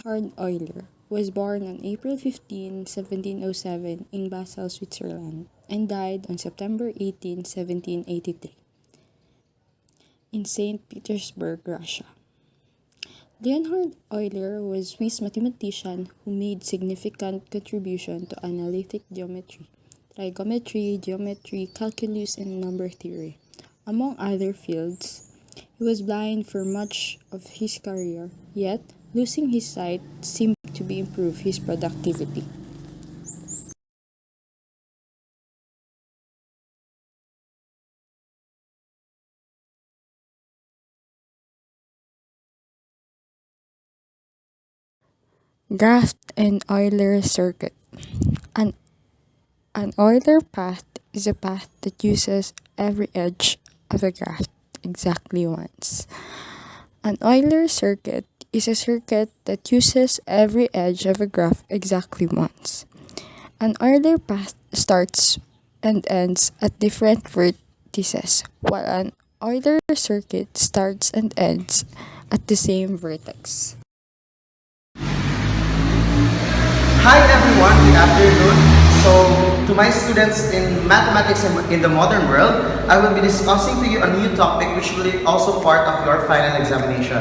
Leonhard Euler was born on April 15, 1707 in Basel, Switzerland, and died on September 18, 1783 in St. Petersburg, Russia. Leonhard Euler was a Swiss mathematician who made significant contribution to analytic geometry, trigonometry, geometry, calculus, and number theory. Among other fields, he was blind for much of his career, yet losing his sight seemed to be improve his productivity. Graph and Euler circuit. An, an Euler path is a path that uses every edge of a graph exactly once. An Euler circuit is a circuit that uses every edge of a graph exactly once. An Euler path starts and ends at different vertices, while an Euler circuit starts and ends at the same vertex. Hi everyone, good afternoon. So, to my students in mathematics in the modern world, I will be discussing to you a new topic which will be also part of your final examination.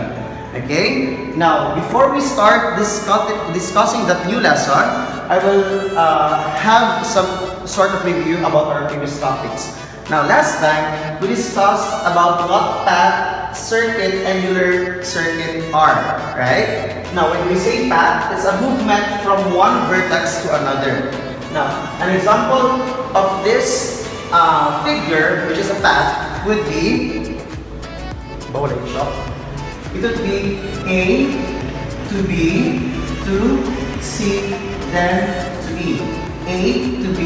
Okay? Now, before we start discussing that new lesson, I will have some sort of review about our previous topics. Now, last time, we discussed about what path, circuit, and Euler circuit are, right? Now, when we say path, it's a movement from one vertex to another. Now, an example of this figure, which is a path, would be, it would be A to B to C, then to E. A to B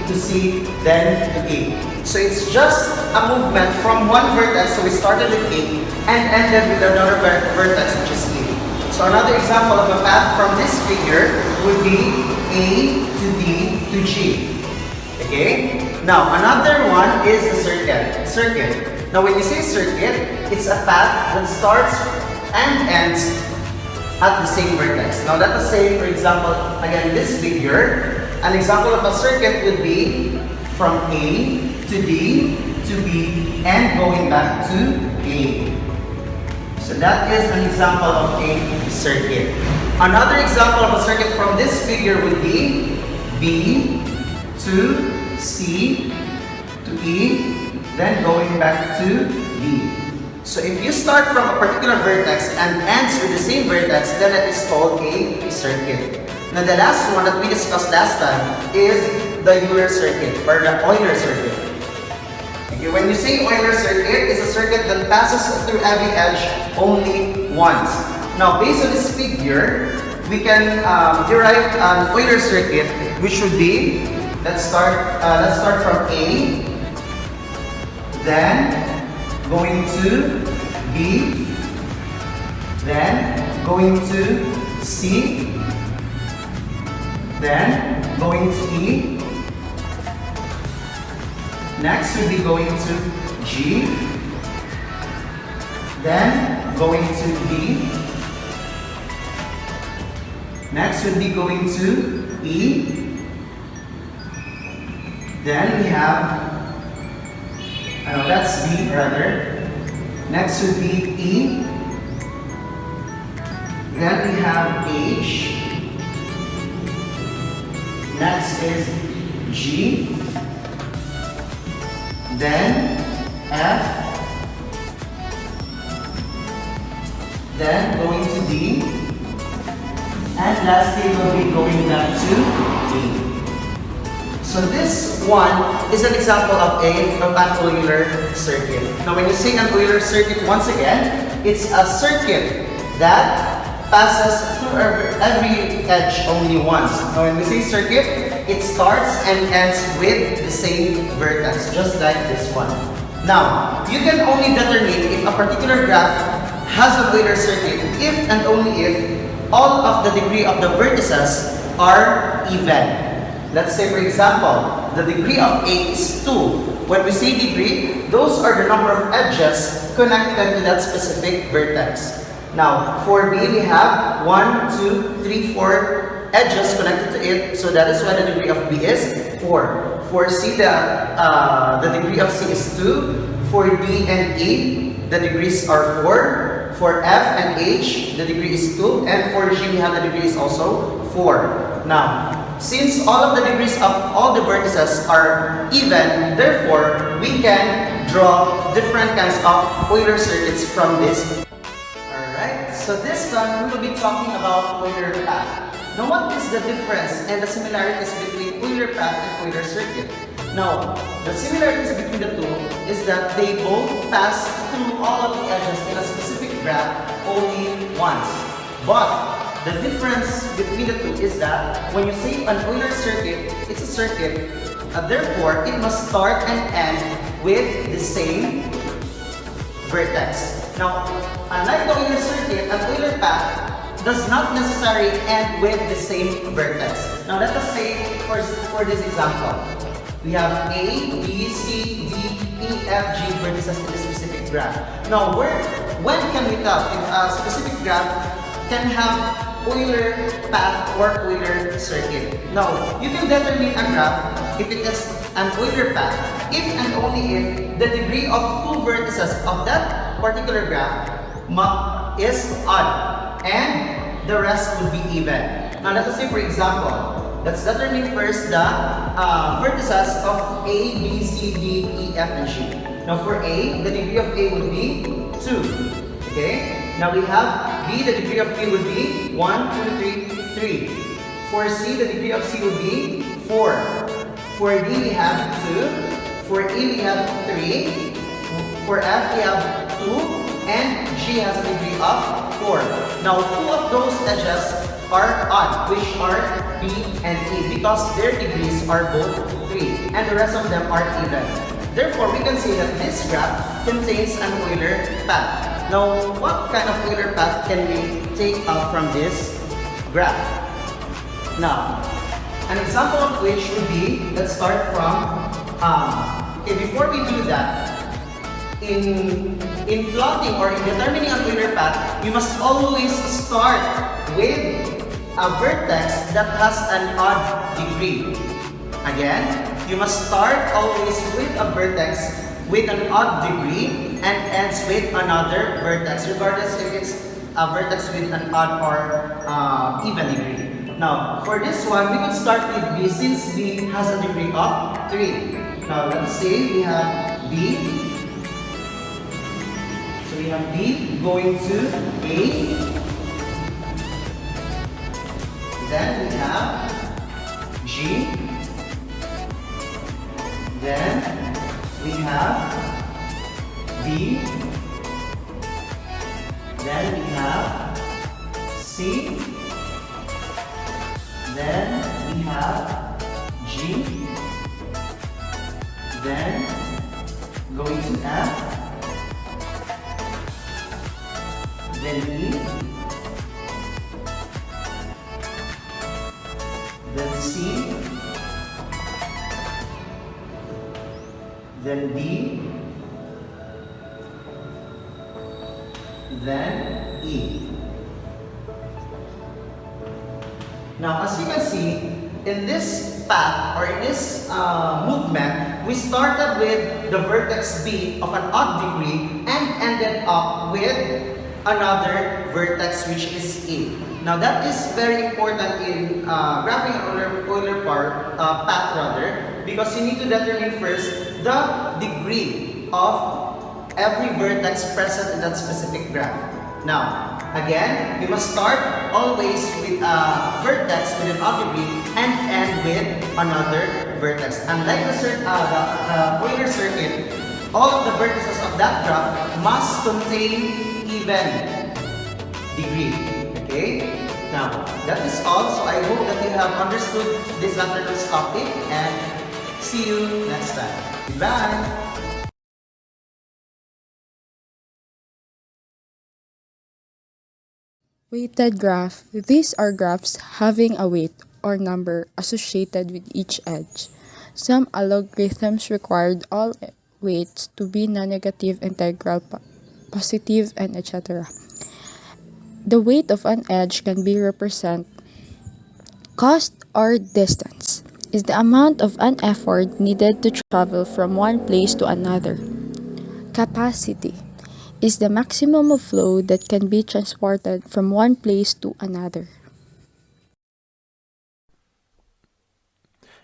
to C, then to E. So it's just a movement from one vertex, so we started with A and ended with another vertex, which is E. So another example of a path from this figure would be A to D to G. Okay? Now, another one is the circuit. Now, when you say circuit, it's a path that starts and ends at the same vertex. Now, let us say, for example, again, this figure, an example of a circuit would be from A to D to B and going back to A. So that is an example of a circuit. Another example of a circuit from this figure would be B to C to E, then going back to D. So if you start from a particular vertex and ends with the same vertex, then it is called a circuit. Now the last one that we discussed last time is the Euler circuit or the Euler circuit. Okay, when you say Euler circuit, it's a circuit that passes through every edge only once. Now based on this figure, we can derive an Euler circuit, which would be, let's start from A, then going to B, then going to C, then going to E, next we'll be going to G, then going to D, next we'll be going to E, then we have, that's B rather, next would be E, then we have H, next is G, then F, then going to D, and lastly we'll be going back to E. So this one is an example of an Euler circuit. Now when you say an Euler circuit, once again, it's a circuit that passes through every edge only once. Now when we say circuit, it starts and ends with the same vertex, just like this one. Now, you can only determine if a particular graph has an Euler circuit if and only if all of the degree of the vertices are even. Let's say, for example, the degree of A is 2. When we say degree, those are the number of edges connected to that specific vertex. Now, for B, we have 1, 2, 3, 4 edges connected to it. So that is why the degree of B is 4. For C, the degree of C is 2. For D and E, the degrees are 4. For F and H, the degree is 2. And for G, we have the degree is also 4. Now, since all of the degrees of all the vertices are even, therefore, we can draw different kinds of Euler circuits from this. Alright, so this time we will be talking about Euler path. Now, what is the difference and the similarities between Euler path and Euler circuit? Now, the similarities between the two is that they both pass through all of the edges in a specific graph only once. But the difference between the two is that when you say an Euler circuit, it's a circuit, therefore it must start and end with the same vertex. Now, unlike the Euler circuit, an Euler path does not necessarily end with the same vertex. Now, let us say for this example, we have A, B, C, D, E, F, G vertices in this specific graph. Now, when can we tell if a specific graph can have Euler path or Euler circuit? Now, you can determine a graph if it is an Euler path if and only if the degree of two vertices of that particular graph is odd and the rest would be even. Now, let us say for example, let's determine first the vertices of A, B, C, D, E, F, and G. Now, for A, the degree of A would be 2. Okay? Now we have B, the degree of B would be 1, 2, 3, 3. For C, the degree of C would be 4. For D, we have 2. For E, we have 3. For F, we have 2. And G has a degree of 4. Now, two of those edges are odd, which are B and E, because their degrees are both 3. And the rest of them are even. Therefore, we can say that this graph contains an Euler path. Now, what kind of Euler path can we take out from this graph? Now, an example of which would be, let's start from, okay, before we do that, in plotting or in determining an Euler path, you must always start with a vertex that has an odd degree. Again, you must start always with a vertex with an odd degree and ends with another vertex, regardless if it's a vertex with an odd or even degree. Now, for this one, we could start with B since B has a degree of 3. Now, let's say we have B. So we have B going to A. Then we have G. Then we have B. Then we have C. Then we have G. Then going to F. Then E. Then C. Then D. Then E. Now, as you can see, in this path or in this movement, we started with the vertex B of an odd degree and ended up with another vertex which is E. Now, that is very important in graphing an Euler path rather, because you need to determine first the degree of every vertex present in that specific graph. Now, again, you must start always with a vertex with an odd degree and end with another vertex. Unlike the Euler circuit, all of the vertices of that graph must contain even degree. Okay? Now, that is all. So I hope that you have understood this afternoon's topic and see you next time. Goodbye! Weighted graph. These are graphs having a weight or number associated with each edge. Some algorithms required all weights to be non-negative, integral, positive, and etc. The weight of an edge can be represented cost or distance is the amount of an effort needed to travel from one place to another. Capacity is the maximum of flow that can be transported from one place to another.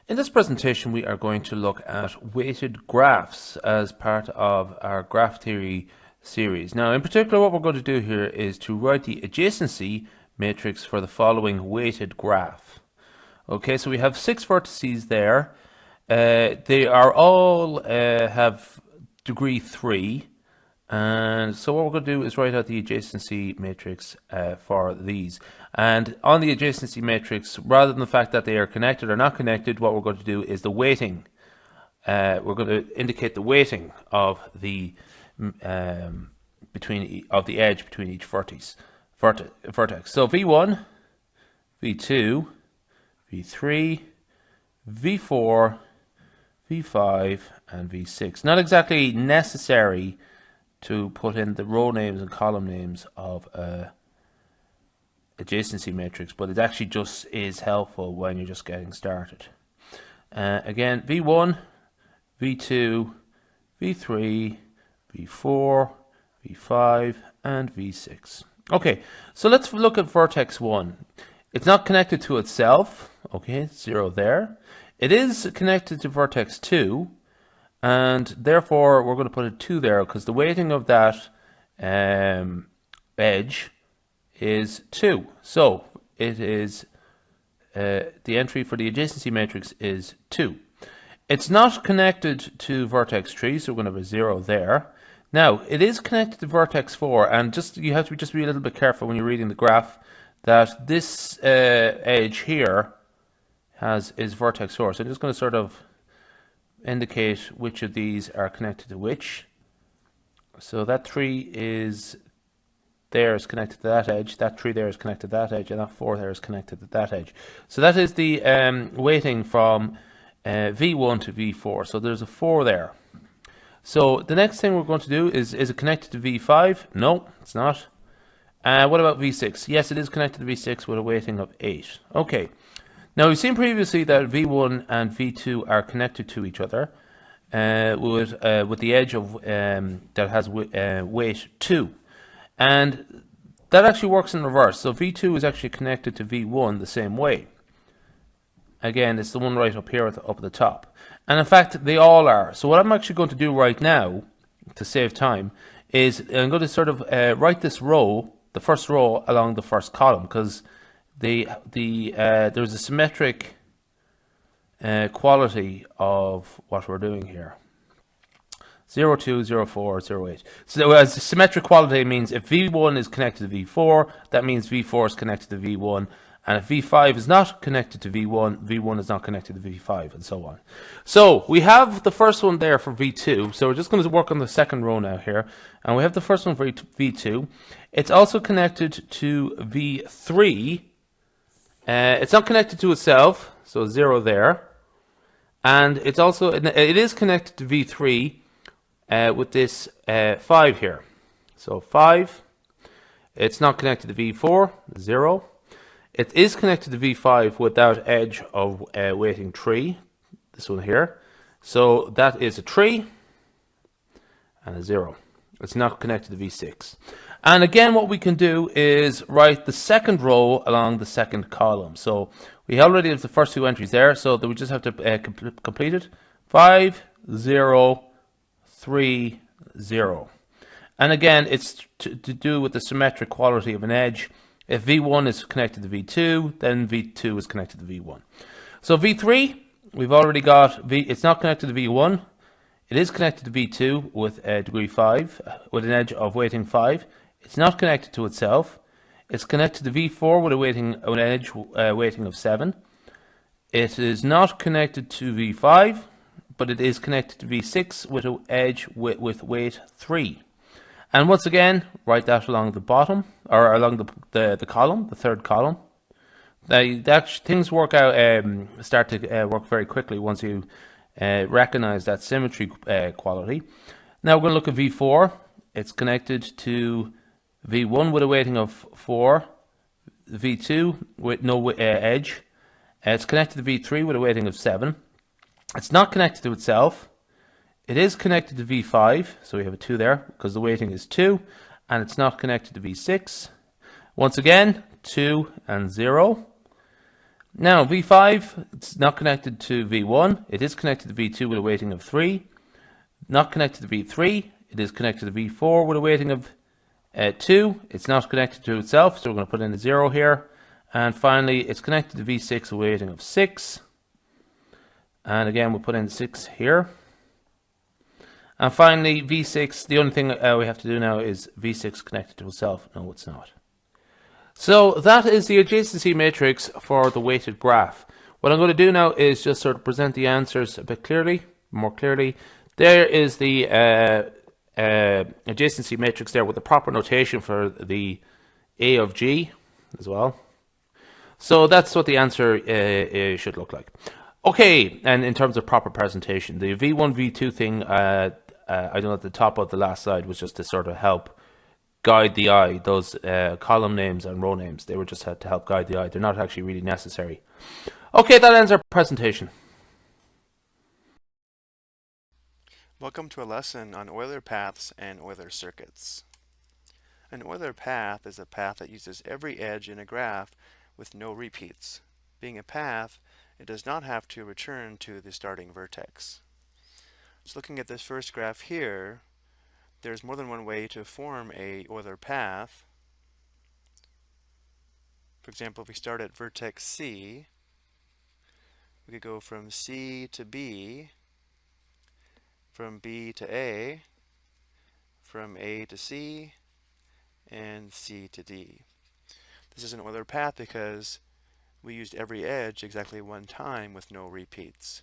In this presentation, we are going to look at weighted graphs as part of our graph theory series. Now, in particular, what we're going to do here is to write the adjacency matrix for the following weighted graph. Okay, so we have 6 vertices there. They are all have degree 3. And so what we're going to do is write out the adjacency matrix for these. And on the adjacency matrix, rather than the fact that they are connected or not connected, what we're going to do is the weighting. We're going to indicate the weighting of the edge between each vertex. So V1, V2, V3, V4, V5, and V6. Not exactly necessary to put in the row names and column names of a adjacency matrix, but it actually just is helpful when you're just getting started. Again, V1, V2, V3, V4, V5, and V6. Okay, so let's look at vertex 1. It's not connected to itself, okay, 0 there. It is connected to vertex 2, and therefore we're going to put a 2 there because the weighting of that edge is 2. So it is the entry for the adjacency matrix is 2. It's not connected to vertex 3, so we're going to have a 0 there. Now it is connected to vertex 4, and you have to just be a little bit careful when you're reading the graph that this edge here is vertex 4. So I'm just going to sort of indicate which of these are connected to which. So that 3 is there is connected to that edge, that 3 there is connected to that edge, and that 4 there is connected to that edge. So that is the weighting from V1 to V4. So there's a 4 there. So the next thing we're going to do is it connected to V5? No, it's not. What about V6? Yes, it is connected to V6 with a weighting of 8. Okay. Now we've seen previously that V1 and V2 are connected to each other with the edge of that has weight 2, and that actually works in reverse. So V2 is actually connected to V1 the same way. Again, it's the one right up here up at the top, and in fact they all are. So what I'm actually going to do right now to save time is I'm going to sort of write this row, the first row, along the first column, because there's a symmetric quality of what we're doing here. 0, 2, 0, 4, 0, 8. So as the symmetric quality means if V1 is connected to V4, that means V4 is connected to V1. And if V5 is not connected to V1, V1 is not connected to V5, and so on. So we have the first one there for V2. So we're just going to work on the second row now here. And we have the first one for V2. It's also connected to V3. It's not connected to itself, so 0 there. And it is connected to V3 with this 5 here. So 5. It's not connected to V4, 0. It is connected to V5 with that edge of weighting 3, this one here. So that is a 3 and a 0. It's not connected to V6. And again, what we can do is write the second row along the second column. So we already have the first 2 entries there, so that we just have to complete it. 5, 0, 3, 0. And again, it's to do with the symmetric quality of an edge. If V1 is connected to V2, then V2 is connected to V1. So V3, we've already got it's not connected to V1. It is connected to V2 with a degree 5, with an edge of weighting 5. It's not connected to itself. It's connected to V4 with an edge weighting of 7. It is not connected to V5, but it is connected to V6 with an edge with weight 3. And once again, write that along the bottom, or along the column, the third column. Things start to work very quickly once you recognize that symmetry quality. Now we're going to look at V4. It's connected to V1 with a weighting of 4, V2 with no edge. It's connected to V3 with a weighting of 7. It's not connected to itself. It is connected to V5, so we have a 2 there because the weighting is 2, and it's not connected to V6. Once again, 2 and 0. Now, V5, it's not connected to V1. It is connected to V2 with a weighting of 3. Not connected to V3. It is connected to V4 with a weighting of 2. It's not connected to itself, so we're going to put in a 0 here. And finally, it's connected to V6 with a weighting of 6. And again, we'll put in 6 here. And finally, V6, the only thing we have to do now is V6 connected to itself. No, it's not. So that is the adjacency matrix for the weighted graph. What I'm going to do now is just sort of present the answers a bit more clearly. There is the adjacency matrix there with the proper notation for the A of G as well. So that's what the answer should look like. Okay, and in terms of proper presentation, the V1, V2 thing, I don't know, at the top of the last slide was just to sort of help guide the eye. Those column names and row names, they were just had to help guide the eye. They're not actually really necessary. Okay, that ends our presentation. Welcome to a lesson on Euler paths and Euler circuits. An Euler path is a path that uses every edge in a graph with no repeats. Being a path, it does not have to return to the starting vertex. So looking at this first graph here, there's more than one way to form a Euler path. For example, if we start at vertex C, we could go from C to B, from B to A, from A to C, and C to D. This is an Euler path because we used every edge exactly one time with no repeats.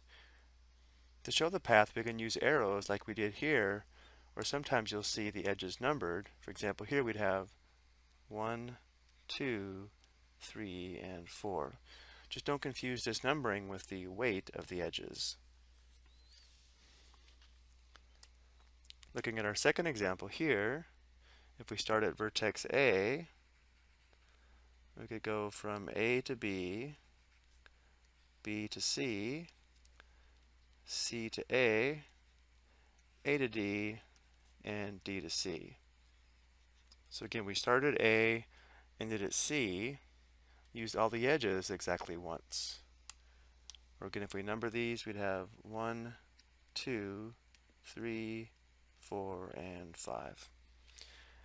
To show the path, we can use arrows like we did here, or sometimes you'll see the edges numbered. For example, here we'd have 1, 2, 3, and 4. Just don't confuse this numbering with the weight of the edges. Looking at our second example here, if we start at vertex A, we could go from A to B, B to C, C to A to D, and D to C. So again, we started at A, ended at C, used all the edges exactly once. Or again, if we number these, we'd have 1, 2, 3, 4, and 5.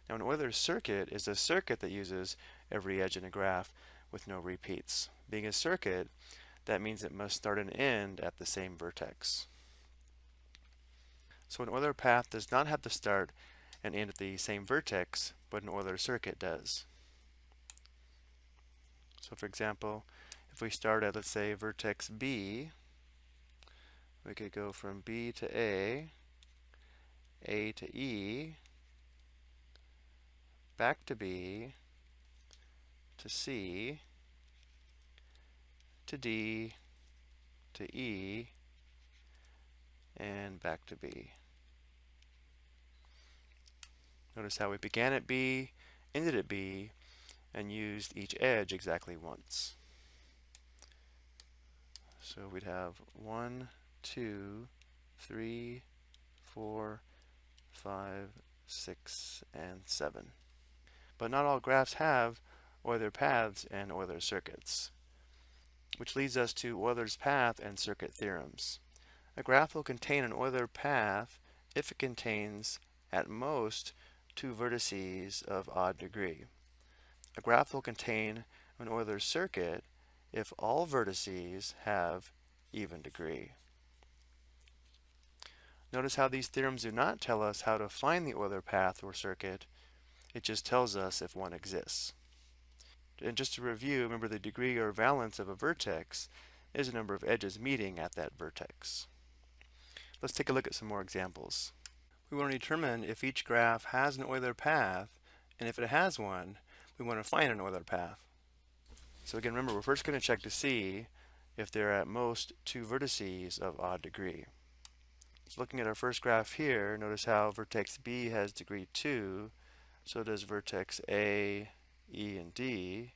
Now an Euler circuit is a circuit that uses every edge in a graph with no repeats. Being a circuit, that means it must start and end at the same vertex. So an Euler path does not have to start and end at the same vertex, but an Euler circuit does. So for example, if we start at, let's say, vertex B, we could go from B to A to E, back to B, to C, to D, to E, and back to B. Notice how we began at B, ended at B, and used each edge exactly once. So we'd have 1, 2, 3, 4, 5, 6, and 7. But not all graphs have Euler paths and Euler circuits, which leads us to Euler's path and circuit theorems. A graph will contain an Euler path if it contains, at most, 2 vertices of odd degree. A graph will contain an Euler circuit if all vertices have even degree. Notice how these theorems do not tell us how to find the Euler path or circuit, it just tells us if one exists. And just to review, remember the degree or valence of a vertex is the number of edges meeting at that vertex. Let's take a look at some more examples. We want to determine if each graph has an Euler path, and if it has one, we want to find an Euler path. So again, remember, we're first going to check to see if there are at most 2 vertices of odd degree. So looking at our first graph here, notice how vertex B has degree 2, So does vertex A, E, and D,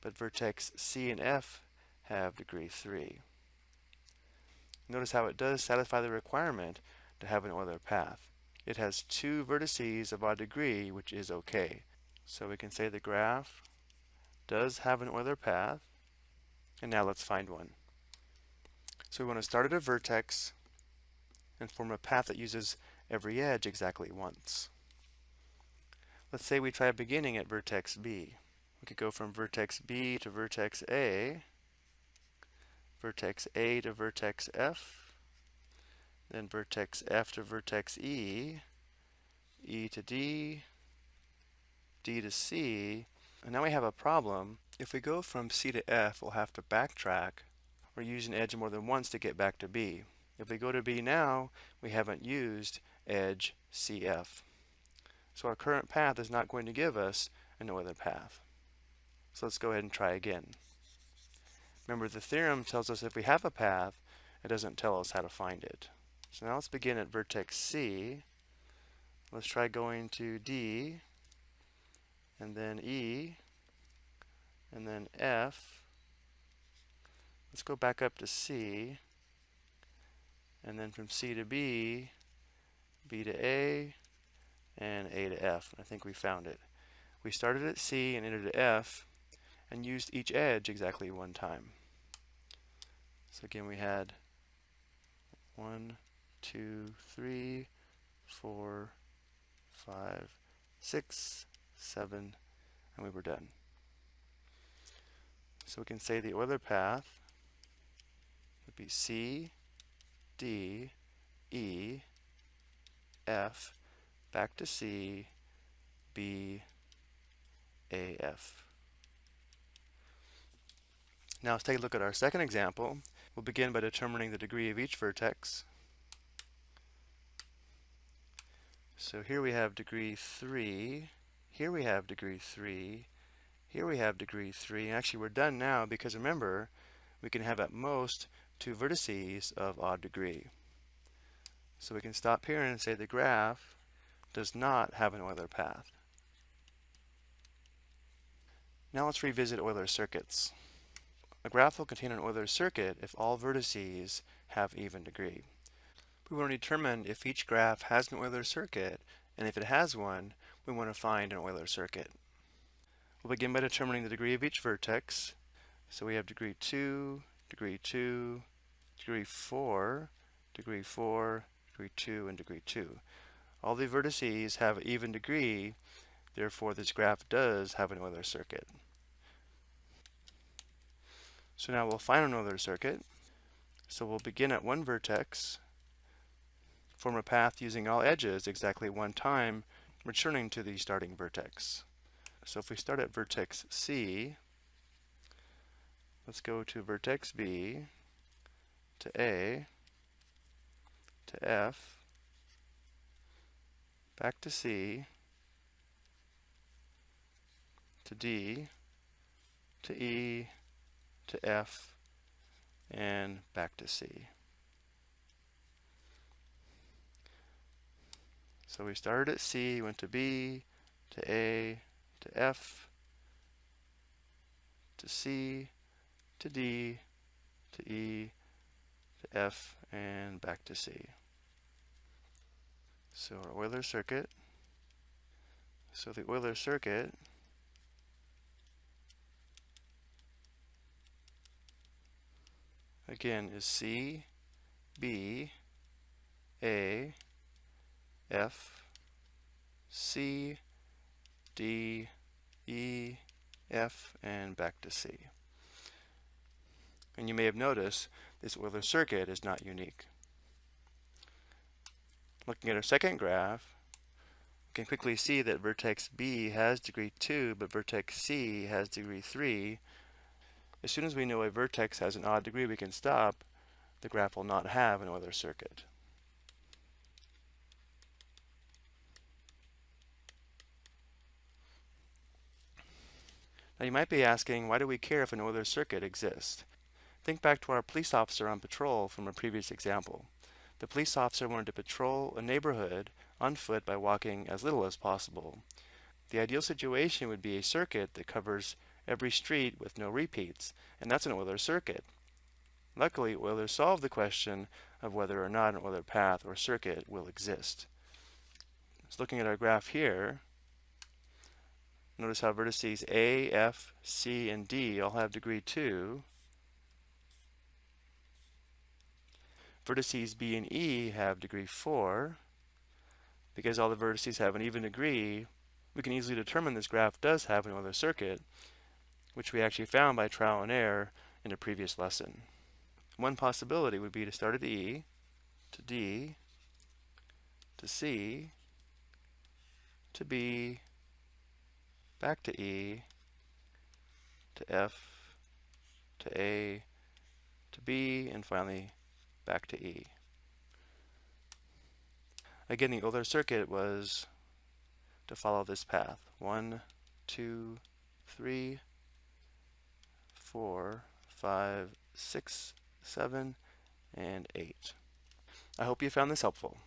but vertex C and F have degree 3. Notice how it does satisfy the requirement to have an Euler path. It has 2 vertices of odd degree, which is okay. So we can say the graph does have an Euler path, and now let's find one. So we want to start at a vertex and form a path that uses every edge exactly once. Let's say we try beginning at vertex B. We could go from vertex B to vertex A to vertex F, then vertex F to vertex E, E to D, D to C, and now we have a problem. If we go from C to F, we'll have to backtrack or use an edge more than once to get back to B. If we go to B now, we haven't used edge CF. So our current path is not going to give us an Euler path. So let's go ahead and try again. Remember, the theorem tells us if we have a path, it doesn't tell us how to find it. So now let's begin at vertex C. Let's try going to D, and then E, and then F. Let's go back up to C, and then from C to B, B to A, and A to F. I think we found it. We started at C and ended at F, and used each edge exactly one time. So again, we had 1, 2, 3, 4, 5, 6, 7, and we were done. So we can say the Euler path would be C, D, E, F, back to C, B, A, F. Now let's take a look at our second example. We'll begin by determining the degree of each vertex. So here we have degree 3, here we have degree 3, here we have degree 3, and actually we're done now because remember, we can have at most 2 vertices of odd degree. So we can stop here and say the graph does not have an Euler path. Now let's revisit Euler circuits. A graph will contain an Euler circuit if all vertices have even degree. We want to determine if each graph has an Euler circuit, and if it has one, we want to find an Euler circuit. We'll begin by determining the degree of each vertex. So we have degree 2, degree 2, degree 4, degree 4, degree 2, and degree 2. All the vertices have even degree, therefore this graph does have an Euler circuit. So now we'll find an Euler circuit. So we'll begin at one vertex, form a path using all edges exactly one time, returning to the starting vertex. So if we start at vertex C, let's go to vertex B, to A, to F, back to C, to D, to E, to F, and back to C. So we started at C, went to B, to A, to F, to C, to D, to E, to F, and back to C. So our Euler circuit. So the Euler circuit again is C, B, A, F, C, D, E, F, and back to C. And you may have noticed this Euler circuit is not unique. Looking at our second graph, we can quickly see that vertex B has degree 2, but vertex C has degree 3. As soon as we know a vertex has an odd degree, we can stop. The graph will not have an Euler circuit. Now you might be asking, why do we care if an Euler circuit exists? Think back to our police officer on patrol from a previous example. The police officer wanted to patrol a neighborhood on foot by walking as little as possible. The ideal situation would be a circuit that covers every street with no repeats, and that's an Euler circuit. Luckily, Euler solved the question of whether or not an Euler path or circuit will exist. So looking at our graph here, notice how vertices A, F, C, and D all have degree 2. Vertices B and E have degree 4. Because all the vertices have an even degree, we can easily determine this graph does have an Euler circuit, which we actually found by trial and error in a previous lesson. One possibility would be to start at E, to D, to C, to B, back to E, to F, to A, to B, and finally back to E. Again, the Euler circuit was to follow this path. 1, 2, 3, 4, 5, 6, 7, and 8. I hope you found this helpful.